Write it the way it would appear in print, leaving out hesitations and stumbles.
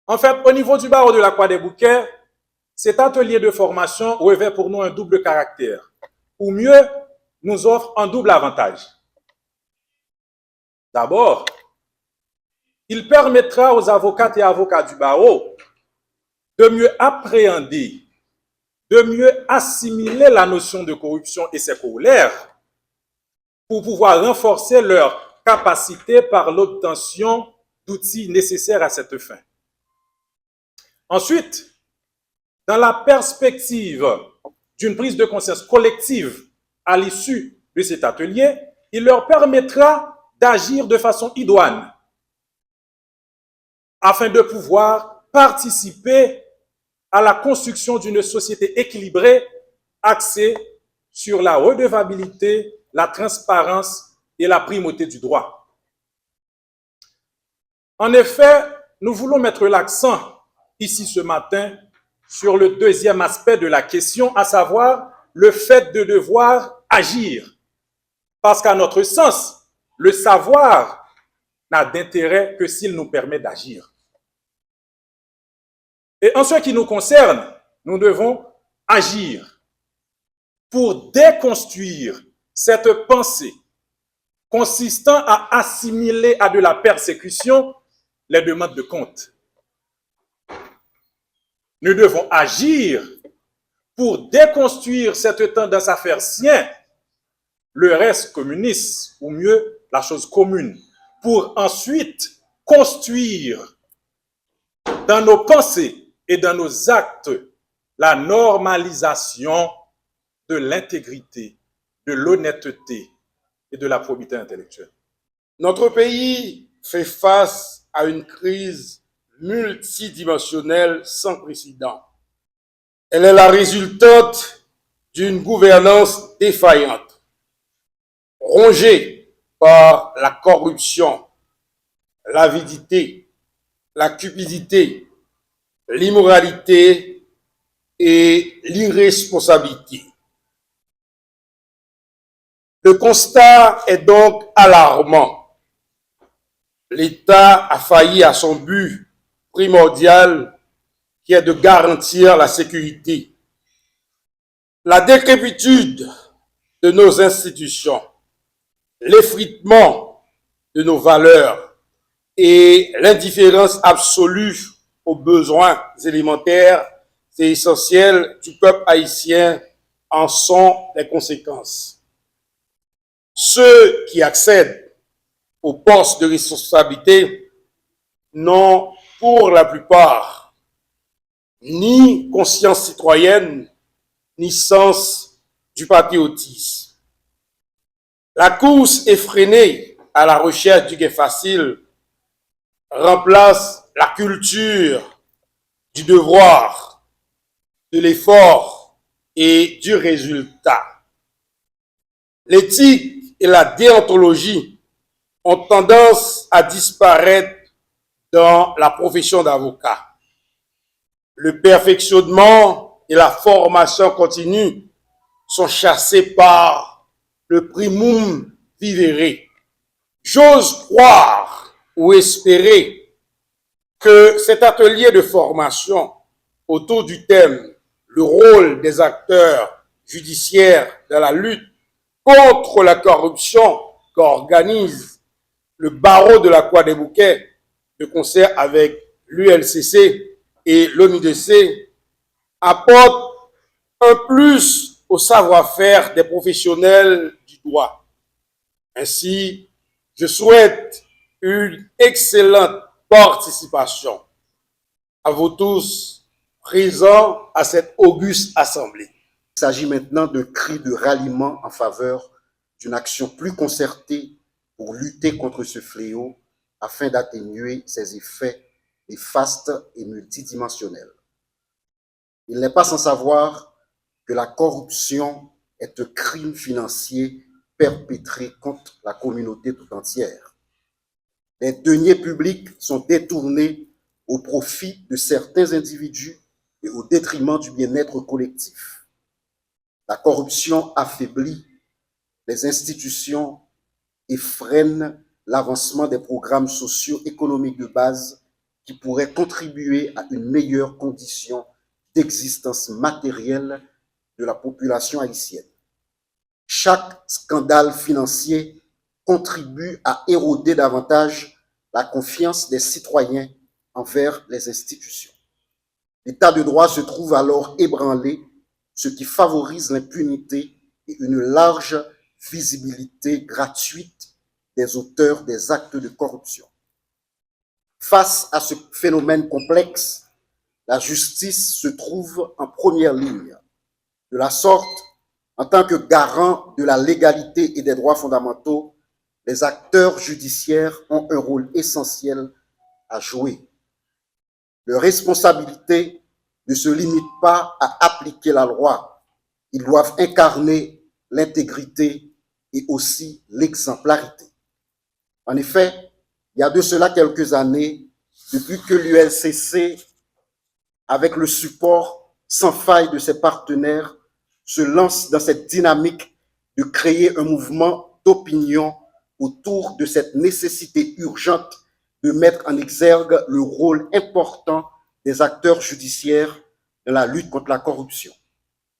En fait, au niveau du barreau de la Croix des Bouquets, cet atelier de formation revêt pour nous un double caractère, ou mieux, nous offre un double avantage. D'abord, il permettra aux avocates et avocats du barreau de mieux appréhender, de mieux assimiler la notion de corruption et ses corollaires pour pouvoir renforcer leur capacité par l'obtention d'outils nécessaires à cette fin. Ensuite, dans la perspective d'une prise de conscience collective à l'issue de cet atelier, il leur permettra d'agir de façon idoine afin de pouvoir participer à la construction d'une société équilibrée axée sur la redevabilité, la transparence et la primauté du droit. En effet, nous voulons mettre l'accent ici ce matin sur le deuxième aspect de la question, à savoir le fait de devoir agir. Parce qu'à notre sens, le savoir n'a d'intérêt que s'il nous permet d'agir. Et en ce qui nous concerne, nous devons agir pour déconstruire cette pensée consistant à assimiler à de la persécution les demandes de compte. Nous devons agir pour déconstruire cette tendance à faire sien le reste communiste, ou mieux, la chose commune, pour ensuite construire dans nos pensées et dans nos actes la normalisation de l'intégrité, de l'honnêteté et de la probité intellectuelle. Notre pays fait face à une crise multidimensionnelle sans précédent. Elle est la résultante d'une gouvernance défaillante, rongée par la corruption, l'avidité, la cupidité, l'immoralité et l'irresponsabilité. Le constat est donc alarmant. L'État a failli à son but primordial qui est de garantir la sécurité. La décrépitude de nos institutions, l'effritement de nos valeurs et l'indifférence absolue aux besoins élémentaires et essentiels du peuple haïtien en sont les conséquences. Ceux qui accèdent aux postes de responsabilité n'ont pour la plupart ni conscience citoyenne, ni sens du patriotisme. La course effrénée à la recherche du gain facile remplace la culture du devoir, de l'effort et du résultat. L'éthique et la déontologie ont tendance à disparaître dans la profession d'avocat. Le perfectionnement et la formation continue sont chassés par le primum vivere. J'ose croire ou espérer que cet atelier de formation autour du thème « Le rôle des acteurs judiciaires dans la lutte contre la corruption » qu'organise le barreau de la Croix des Bouquets de concert avec l'ULCC et l'ONUDC apporte un plus au savoir-faire des professionnels du droit. Ainsi, je souhaite une excellente participation à vous tous présents à cette auguste assemblée. Il s'agit maintenant d'un cri de ralliement en faveur d'une action plus concertée pour lutter contre ce fléau afin d'atténuer ses effets néfastes et multidimensionnels. Il n'est pas sans savoir que la corruption est un crime financier perpétré contre la communauté tout entière. Les deniers publics sont détournés au profit de certains individus et au détriment du bien-être collectif. La corruption affaiblit les institutions et freine l'avancement des programmes socio-économiques de base qui pourraient contribuer à une meilleure condition d'existence matérielle de la population haïtienne. Chaque scandale financier contribue à éroder davantage la confiance des citoyens envers les institutions. L'état de droit se trouve alors ébranlé, ce qui favorise l'impunité et une large visibilité gratuite des auteurs des actes de corruption. Face à ce phénomène complexe, la justice se trouve en première ligne. De la sorte, en tant que garant de la légalité et des droits fondamentaux, les acteurs judiciaires ont un rôle essentiel à jouer. Leur responsabilité ne se limite pas à appliquer la loi. Ils doivent incarner l'intégrité et aussi l'exemplarité. En effet, il y a de cela quelques années, depuis que l'ULCC, avec le support sans faille de ses partenaires, se lance dans cette dynamique de créer un mouvement d'opinion autour de cette nécessité urgente de mettre en exergue le rôle important des acteurs judiciaires dans la lutte contre la corruption.